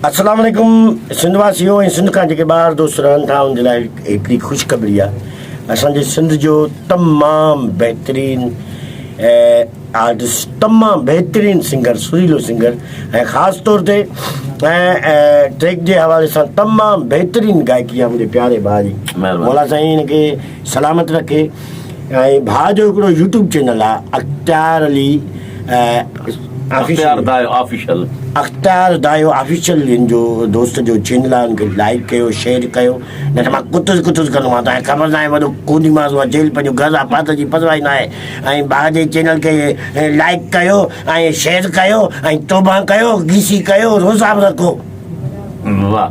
अस्सलाम वालेकुम सिंध वासियों ऐं सिंध खां जेके ॿार दोस्त रहनि था उन जे लाइ हिकिड़ी ख़ुशख़बरी आहे। असांजे सिंध जो तमामु बहितरीनु आर्टिस्ट, तमामु बहितरीनु सिंगर, सुरीलो सिंगर ऐं ख़ासि तौर ते ट्रैक जे हवाले सां तमामु बहितरीनु गायकी आहे मुंहिंजे प्यारे भाउ जी। मौला साईं हिनखे सलामत रखे। ऐं भाउ जो हिकिड़ो यूट्यूब चैनल आहे अख़्तियार अली अख़्तियार दायो ऑफिशियल हिन जो दोस्त जो चैनल आहे, हुनखे लाइक कयो, शेयर कयो, न त मां कुतुस कंदो आहियां। तव्हांखे ख़बर न आहे वॾो कोन्हीमांस उहा जेल पंहिंजो घरु आहे, पात जी परवाही न आहे। ऐं भाउ जे चैनल खे लाइक कयो ऐं शेयर कयो ऐं तौबा कयो, गीसी कयो, रोज़ा बि रखो। वाह,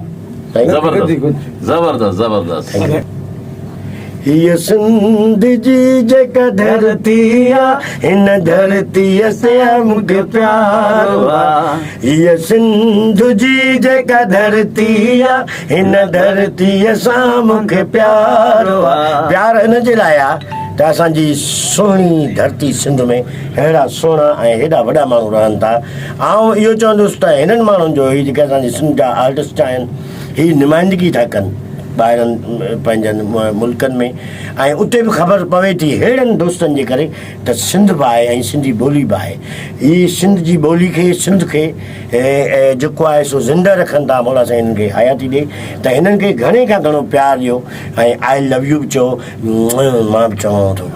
ज़बरदस्त ज़बरदस्त। हीअ सिंध जी जेका धरती आहे हिन धरतीअ से मूंखे प्यारो आहे। हीअ सिंध जी जेका धरती आहे हिन धरतीअ सां मूंखे प्यारो आहे। प्यार हिन जे लाइ आहे त असांजी सुहिणी धरती सिंध में अहिड़ा सुहिणा ऐं हेॾा वॾा माण्हू रहनि था। ऐं इहो चवंदुसि त हिननि माण्हुनि जो ही जेके असांजे सिंध जा आर्टिस्ट आहिनि ही नुमाइंदगी था कनि ॿाहिरनि पंहिंजनि मुल्कनि में, ऐं उते बि ख़बर पवे थी अहिड़नि दोस्तनि जे करे त सिंध बि आहे ऐं सिंधी ॿोली बि आहे। हीअ सिंध जी ॿोली खे, सिंध खे जेको आहे सो ज़िंदा रखनि था। मौला साईं हिननि खे हयाती ॾे त हिननि खे घणे खां घणो प्यारु ॾियो ऐं आई लव यू बि चओ, मां बि चवां थो।